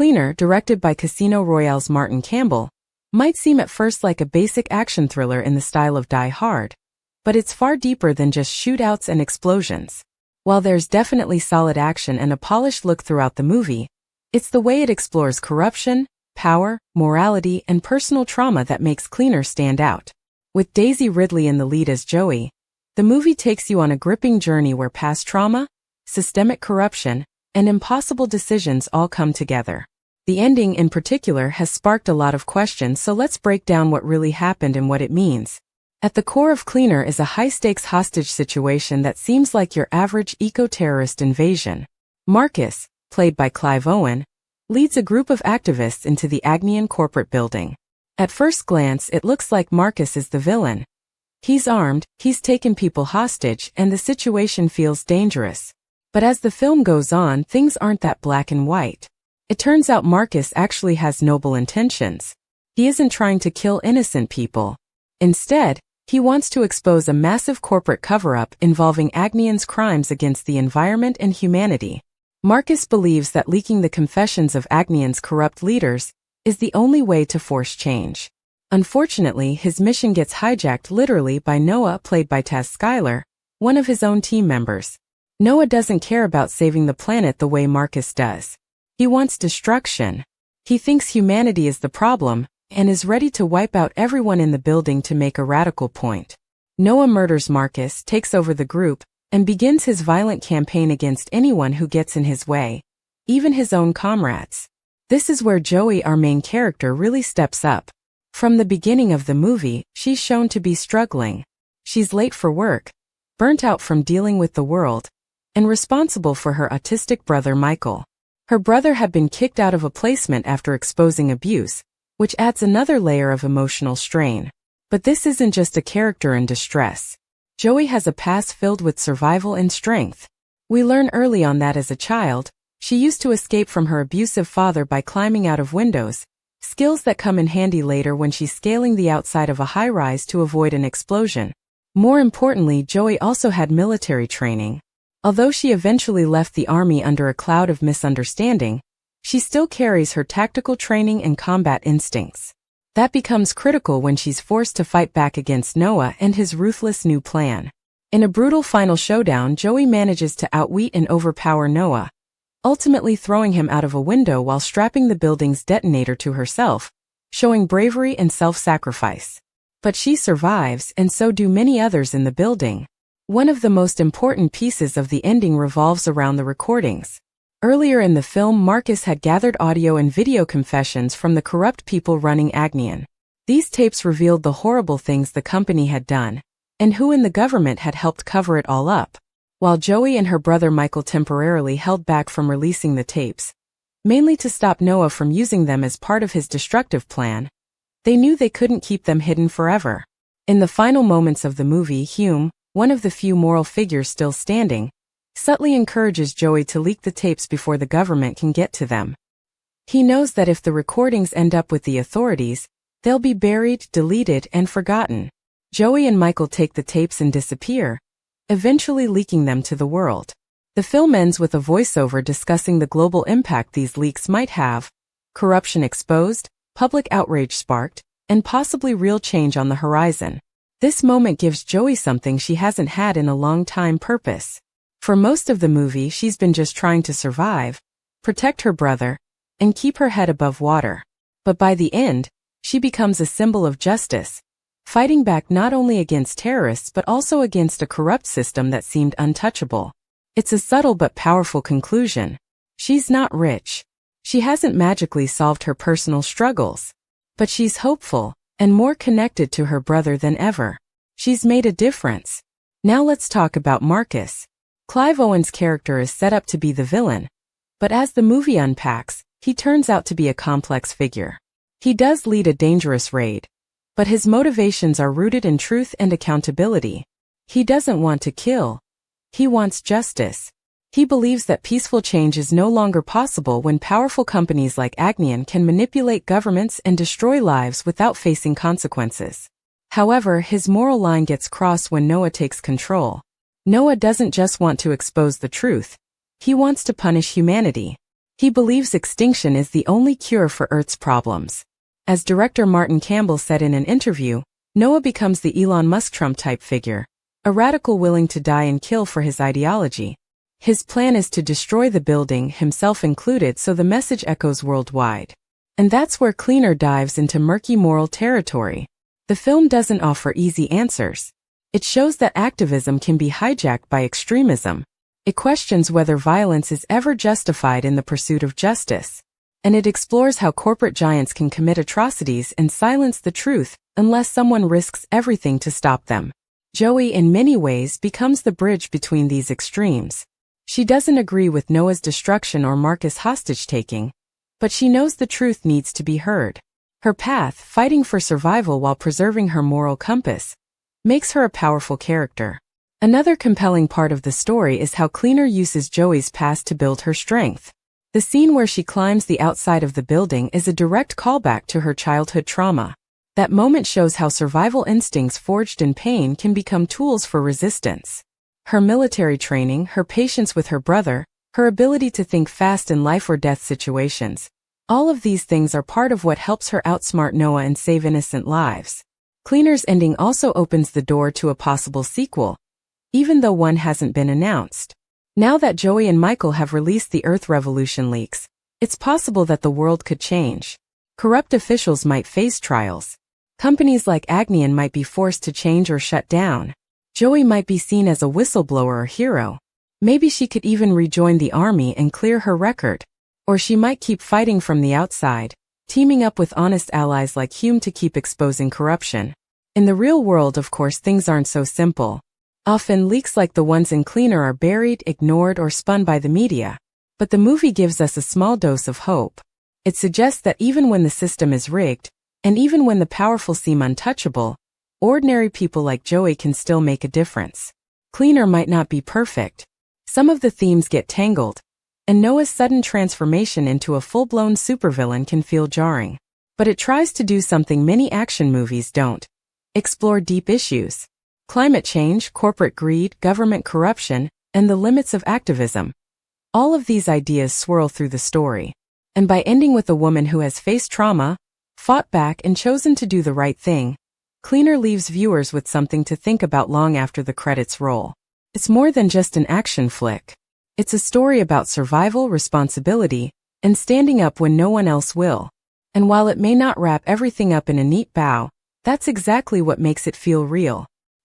Cleaner, directed by Casino Royale's Martin Campbell, might seem at first like a basic action thriller in the style of Die Hard, but it's far deeper than just shootouts and explosions. While there's definitely solid action and a polished look throughout the movie, it's the way it explores corruption, power, morality, and personal trauma that makes Cleaner stand out. With Daisy Ridley in the lead as Joey, the movie takes you on a gripping journey where past trauma, systemic corruption, and impossible decisions all come together. The ending in particular has sparked a lot of questions, so let's break down what really happened and what it means. At the core of Cleaner is a high-stakes hostage situation that seems like your average eco-terrorist invasion. Marcus, played by Clive Owen, leads a group of activists into the Agnion corporate building. At first glance, it looks like Marcus is the villain. He's armed, he's taken people hostage, and the situation feels dangerous. But as the film goes on, things aren't that black and white. It turns out Marcus actually has noble intentions. He isn't trying to kill innocent people. Instead, he wants to expose a massive corporate cover-up involving Agnion's crimes against the environment and humanity. Marcus believes that leaking the confessions of Agnion's corrupt leaders is the only way to force change. Unfortunately, his mission gets hijacked literally by Noah, played by Taz Skylar, one of his own team members. Noah doesn't care about saving the planet the way Marcus does. He wants destruction. He thinks humanity is the problem and is ready to wipe out everyone in the building to make a radical point. Noah murders Marcus, takes over the group, and begins his violent campaign against anyone who gets in his way, even his own comrades. This is where Joey, our main character, really steps up. From the beginning of the movie, she's shown to be struggling. She's late for work, burnt out from dealing with the world, and responsible for her autistic brother Michael. Her brother had been kicked out of a placement after exposing abuse, which adds another layer of emotional strain. But this isn't just a character in distress. Joey has a past filled with survival and strength. We learn early on that as a child, she used to escape from her abusive father by climbing out of windows, skills that come in handy later when she's scaling the outside of a high-rise to avoid an explosion. More importantly, Joey also had military training. Although she eventually left the army under a cloud of misunderstanding, she still carries her tactical training and combat instincts. That becomes critical when she's forced to fight back against Noah and his ruthless new plan. In a brutal final showdown, Joey manages to outwit and overpower Noah, ultimately throwing him out of a window while strapping the building's detonator to herself, showing bravery and self-sacrifice. But she survives, and so do many others in the building. One of the most important pieces of the ending revolves around the recordings. Earlier in the film, Marcus had gathered audio and video confessions from the corrupt people running Agnion. These tapes revealed the horrible things the company had done, and who in the government had helped cover it all up. While Joey and her brother Michael temporarily held back from releasing the tapes, mainly to stop Noah from using them as part of his destructive plan, they knew they couldn't keep them hidden forever. In the final moments of the movie, Hume, one of the few moral figures still standing, subtly encourages Joey to leak the tapes before the government can get to them. He knows that if the recordings end up with the authorities, they'll be buried, deleted, and forgotten. Joey and Michael take the tapes and disappear, eventually leaking them to the world. The film ends with a voiceover discussing the global impact these leaks might have, corruption exposed, public outrage sparked, and possibly real change on the horizon. This moment gives Joey something she hasn't had in a long time: purpose. For most of the movie, she's been just trying to survive, protect her brother, and keep her head above water. But by the end, she becomes a symbol of justice, fighting back not only against terrorists but also against a corrupt system that seemed untouchable. It's a subtle but powerful conclusion. She's not rich. She hasn't magically solved her personal struggles. But she's hopeful, and more connected to her brother than ever. She's made a difference. Now let's talk about Marcus. Clive Owen's character is set up to be the villain, but as the movie unpacks, he turns out to be a complex figure. He does lead a dangerous raid, but his motivations are rooted in truth and accountability. He doesn't want to kill. He wants justice. He believes that peaceful change is no longer possible when powerful companies like Agnion can manipulate governments and destroy lives without facing consequences. However, his moral line gets crossed when Noah takes control. Noah doesn't just want to expose the truth. He wants to punish humanity. He believes extinction is the only cure for Earth's problems. As director Martin Campbell said in an interview, Noah becomes the Elon Musk Trump-type figure, a radical willing to die and kill for his ideology. His plan is to destroy the building, himself included, so the message echoes worldwide. And that's where Cleaner dives into murky moral territory. The film doesn't offer easy answers. It shows that activism can be hijacked by extremism. It questions whether violence is ever justified in the pursuit of justice. And it explores how corporate giants can commit atrocities and silence the truth unless someone risks everything to stop them. Joey, in many ways, becomes the bridge between these extremes. She doesn't agree with Noah's destruction or Marcus' hostage-taking, but she knows the truth needs to be heard. Her path, fighting for survival while preserving her moral compass, makes her a powerful character. Another compelling part of the story is how Cleaner uses Joey's past to build her strength. The scene where she climbs the outside of the building is a direct callback to her childhood trauma. That moment shows how survival instincts forged in pain can become tools for resistance. Her military training, her patience with her brother, her ability to think fast in life or death situations. All of these things are part of what helps her outsmart Noah and save innocent lives. Cleaner's ending also opens the door to a possible sequel, even though one hasn't been announced. Now that Joey and Michael have released the Earth Revolution leaks, it's possible that the world could change. Corrupt officials might face trials. Companies like Agnion might be forced to change or shut down. Joey might be seen as a whistleblower or hero. Maybe she could even rejoin the army and clear her record. Or she might keep fighting from the outside, teaming up with honest allies like Hume to keep exposing corruption. In the real world, of course, things aren't so simple. Often leaks like the ones in Cleaner are buried, ignored, or spun by the media. But the movie gives us a small dose of hope. It suggests that even when the system is rigged, and even when the powerful seem untouchable, ordinary people like Joey can still make a difference. Cleaner might not be perfect. Some of the themes get tangled, and Noah's sudden transformation into a full-blown supervillain can feel jarring. But it tries to do something many action movies don't: explore deep issues. Climate change, corporate greed, government corruption, and the limits of activism. All of these ideas swirl through the story. And by ending with a woman who has faced trauma, fought back, and chosen to do the right thing, Cleaner leaves viewers with something to think about long after the credits roll. It's more than just an action flick. It's a story about survival, responsibility, and standing up when no one else will. And while it may not wrap everything up in a neat bow, that's exactly what makes it feel real.